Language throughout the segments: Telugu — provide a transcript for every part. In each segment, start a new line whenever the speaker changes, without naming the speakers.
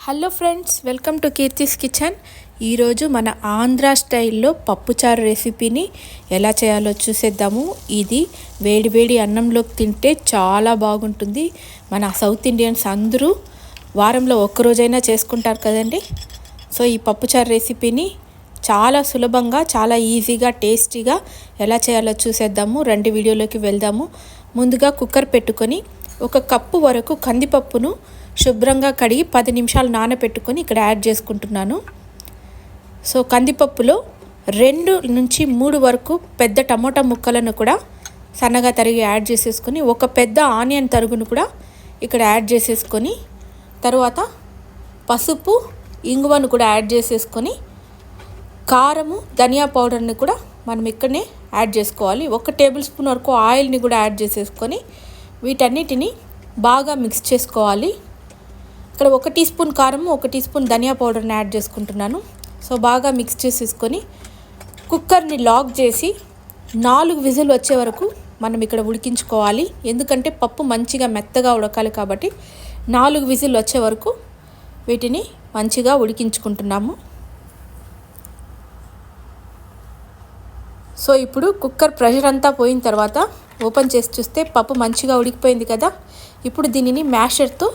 Hello friends, welcome to Keerthi's kitchen. ఈరోజు మన ఆంధ్ర స్టైల్లో పప్పుచారు రెసిపీని ఎలా చేయాలో చూసేద్దాము. ఇది వేడి వేడి అన్నంలోకి తింటే చాలా బాగుంటుంది. మన సౌత్ ఇండియన్స్ అందరూ వారంలో ఒక్కరోజైనా చేసుకుంటారు కదండి. సో ఈ పప్పుచారు రెసిపీని చాలా సులభంగా, చాలా ఈజీగా, టేస్టీగా ఎలా చేయాలో చూసేద్దాము. రెండు వీడియోలోకి వెళ్దాము. ముందుగా కుక్కర్ పెట్టుకొని 1 కప్పు వరకు కందిపప్పును శుభ్రంగా కడిగి 10 నిమిషాలు నానబెట్టుకొని ఇక్కడ యాడ్ చేసుకుంటున్నాను. సో కందిపప్పులో 2 నుంచి 3 వరకు పెద్ద టమోటా ముక్కలను కూడా సన్నగా తరిగి యాడ్ చేసేసుకొని, ఒక పెద్ద ఆనియన్ తరుగును కూడా ఇక్కడ యాడ్ చేసేసుకొని, తర్వాత పసుపు, ఇంగువను కూడా యాడ్ చేసేసుకొని, కారము, ధనియా పౌడర్ని కూడా మనం ఇక్కడనే యాడ్ చేసుకోవాలి. 1 టేబుల్ స్పూన్ వరకు ఆయిల్ని కూడా యాడ్ చేసేసుకొని వీటన్నిటిని బాగా మిక్స్ చేసుకోవాలి. ఇక్కడ 1 టీ స్పూన్ కారము, 1 టీ స్పూన్ ధనియా పౌడర్ని యాడ్ చేసుకుంటున్నాను. సో బాగా మిక్స్ చేసేసుకొని కుక్కర్ని లాక్ చేసి 4 విజిల్ వచ్చే వరకు మనం ఇక్కడ ఉడికించుకోవాలి. ఎందుకంటే పప్పు మంచిగా మెత్తగా ఉడకాలి కాబట్టి 4 విజిల్ వచ్చే వరకు వీటిని మంచిగా ఉడికించుకుంటున్నాము. సో ఇప్పుడు కుక్కర్ ప్రెషర్ అంతా పోయిన తర్వాత ఓపెన్ చేసి చూస్తే పప్పు మంచిగా ఉడికిపోయింది కదా. ఇప్పుడు దీనిని మ్యాషర్తో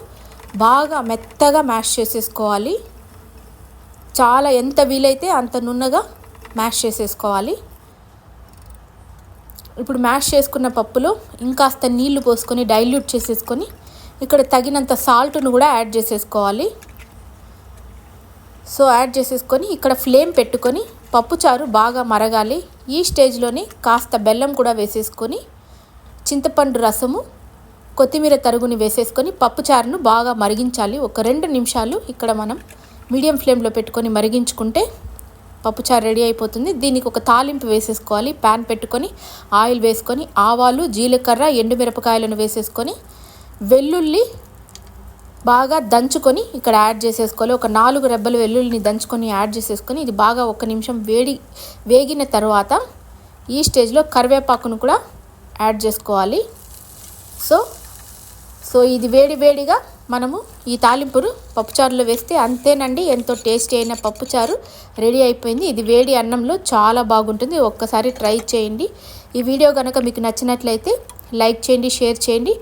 బాగా మెత్తగా మ్యాష్ చేసేసుకోవాలి. చాలా ఎంత వీలైతే అంత నున్నగా మ్యాష్ చేసేసుకోవాలి. ఇప్పుడు మ్యాష్ చేసుకున్న పప్పులో ఇంకాస్త నీళ్లు పోసుకొని డైల్యూట్ చేసేసుకొని ఇక్కడ తగినంత సాల్ట్ను కూడా యాడ్ చేసేసుకోవాలి. సో యాడ్ చేసేసుకొని ఇక్కడ ఫ్లేమ్ పెట్టుకొని పప్పుచారు బాగా మరగాలి. ఈ స్టేజ్లోనే కాస్త బెల్లం కూడా వేసేసుకొని, చింతపండు రసము, కొత్తిమీర తరుగుని వేసేసుకొని పప్పుచారును బాగా మరిగించాలి. ఒక 2 నిమిషాలు ఇక్కడ మనం మీడియం ఫ్లేమ్లో పెట్టుకొని మరిగించుకుంటే పప్పుచారు రెడీ అయిపోతుంది. దీనికి ఒక తాలింపు వేసేసుకోవాలి. ప్యాన్ పెట్టుకొని ఆయిల్ వేసుకొని ఆవాలు, జీలకర్ర, ఎండుమిరపకాయలను వేసేసుకొని వెల్లుల్లి బాగా దంచుకొని ఇక్కడ యాడ్ చేసేసుకోవాలి. ఒక 4 రెబ్బలు వెల్లుల్లిని దంచుకొని యాడ్ చేసేసుకొని ఇది బాగా 1 నిమిషం వేగిన తర్వాత ఈ స్టేజ్లో కరివేపాకును కూడా యాడ్ చేసుకోవాలి. సో ఇది వేడిగా మనము ఈ తాలింపును పప్పుచారులో వేస్తే అంతేనండి, ఎంతో టేస్టీ అయిన పప్పుచారు రెడీ అయిపోయింది. ఇది వేడి అన్నంలో చాలా బాగుంటుంది. ఒక్కసారి ట్రై చేయండి. ఈ వీడియో కనుక మీకు నచ్చినట్లయితే లైక్ చేయండి, షేర్ చేయండి.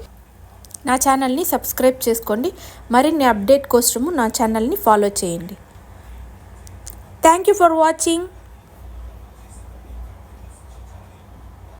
నా ఛానల్ని సబ్స్క్రైబ్ చేసుకోండి. మరిన్ని అప్డేట్ కోసము నా ఛానల్ని ఫాలో చేయండి. Thank you for watching.